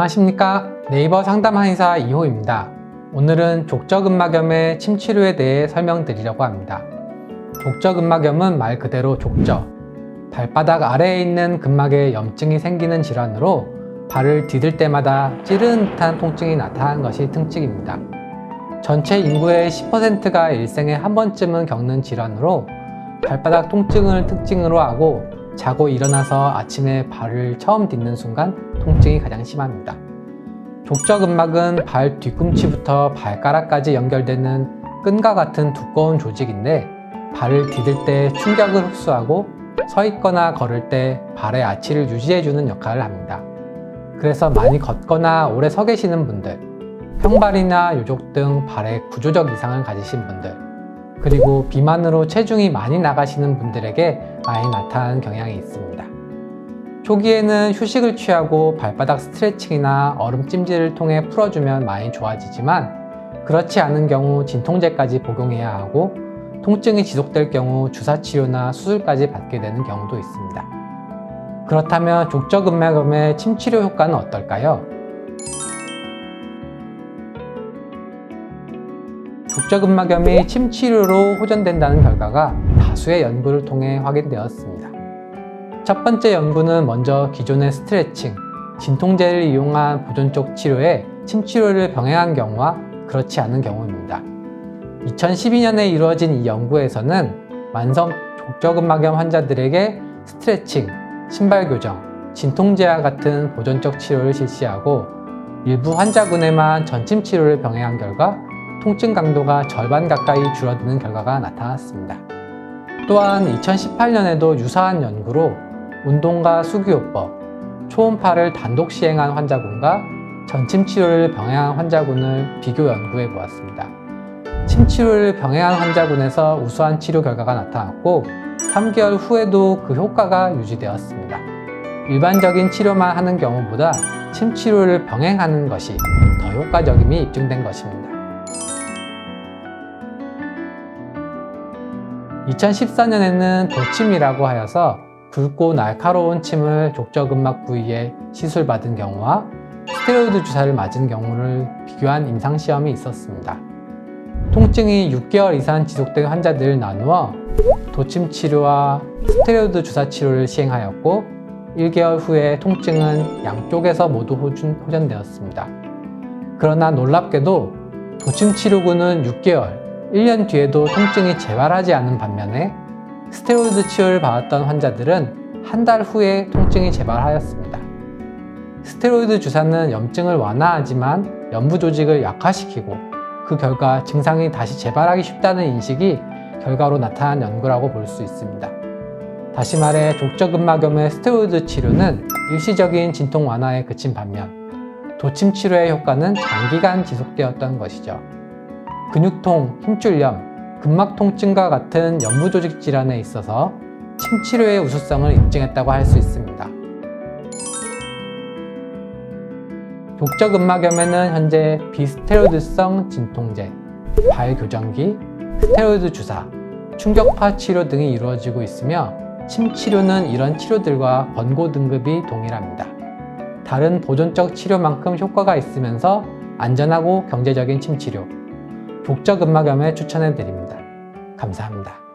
안녕하십니까. 네이버 상담 한의사 이호입니다. 오늘은 족저근막염의 침치료에 대해 설명드리려고 합니다. 족저근막염은 말 그대로 족저, 발바닥 아래에 있는 근막에 염증이 생기는 질환으로 발을 디딜 때마다 찌르는 듯한 통증이 나타나는 것이 특징입니다. 전체 인구의 10%가 일생에 한 번쯤은 겪는 질환으로 발바닥 통증을 특징으로 하고 자고 일어나서 아침에 발을 처음 딛는 순간 통증이 가장 심합니다. 족저근막은 발 뒤꿈치부터 발가락까지 연결되는 끈과 같은 두꺼운 조직인데 발을 디딜 때 충격을 흡수하고 서 있거나 걸을 때 발의 아치를 유지해주는 역할을 합니다. 그래서 많이 걷거나 오래 서 계시는 분들, 평발이나 요족 등 발에 구조적 이상을 가지신 분들, 그리고 비만으로 체중이 많이 나가시는 분들에게 많이 나타나는 경향이 있습니다. 초기에는 휴식을 취하고 발바닥 스트레칭이나 얼음 찜질을 통해 풀어주면 많이 좋아지지만 그렇지 않은 경우 진통제까지 복용해야 하고 통증이 지속될 경우 주사치료나 수술까지 받게 되는 경우도 있습니다. 그렇다면 족저근막염의 침치료 효과는 어떨까요? 족저근막염이 침치료로 호전된다는 결과가 다수의 연구를 통해 확인되었습니다. 첫 번째 연구는 먼저 기존의 스트레칭, 진통제를 이용한 보존적 치료에 침치료를 병행한 경우와 그렇지 않은 경우입니다. 2012년에 이루어진 이 연구에서는 만성 족저근막염 환자들에게 스트레칭, 신발 교정, 진통제와 같은 보존적 치료를 실시하고 일부 환자군에만 전침 치료를 병행한 결과 통증 강도가 절반 가까이 줄어드는 결과가 나타났습니다. 또한 2018년에도 유사한 연구로 운동과 수기요법, 초음파를 단독 시행한 환자군과 전침 치료를 병행한 환자군을 비교 연구해 보았습니다. 침치료를 병행한 환자군에서 우수한 치료 결과가 나타났고 3개월 후에도 그 효과가 유지되었습니다. 일반적인 치료만 하는 경우보다 침치료를 병행하는 것이 더 효과적임이 입증된 것입니다. 2014년에는 도침이라고 하여서 굵고 날카로운 침을 족저근막 부위에 시술받은 경우와 스테로이드 주사를 맞은 경우를 비교한 임상시험이 있었습니다. 통증이 6개월 이상 지속된 환자들을 나누어 도침 치료와 스테로이드 주사 치료를 시행하였고 1개월 후에 통증은 양쪽에서 모두 호전되었습니다. 그러나 놀랍게도 도침 치료군은 6개월, 1년 뒤에도 통증이 재발하지 않은 반면에 스테로이드 치료를 받았던 환자들은 한 달 후에 통증이 재발하였습니다. 스테로이드 주사는 염증을 완화하지만 연부 조직을 약화시키고 그 결과 증상이 다시 재발하기 쉽다는 인식이 결과로 나타난 연구라고 볼 수 있습니다. 다시 말해 족저근막염의 스테로이드 치료는 일시적인 진통 완화에 그친 반면 도침 치료의 효과는 장기간 지속되었던 것이죠. 근육통, 힘줄염, 근막 통증과 같은 연부 조직 질환에 있어서 침치료의 우수성을 입증했다고 할 수 있습니다. 족저근막염에는 현재 비스테로이드성 진통제, 발교정기, 스테로이드 주사, 충격파 치료 등이 이루어지고 있으며 침치료는 이런 치료들과 권고 등급이 동일합니다. 다른 보존적 치료만큼 효과가 있으면서 안전하고 경제적인 침치료, 족저근막염에 추천해 드립니다. 감사합니다.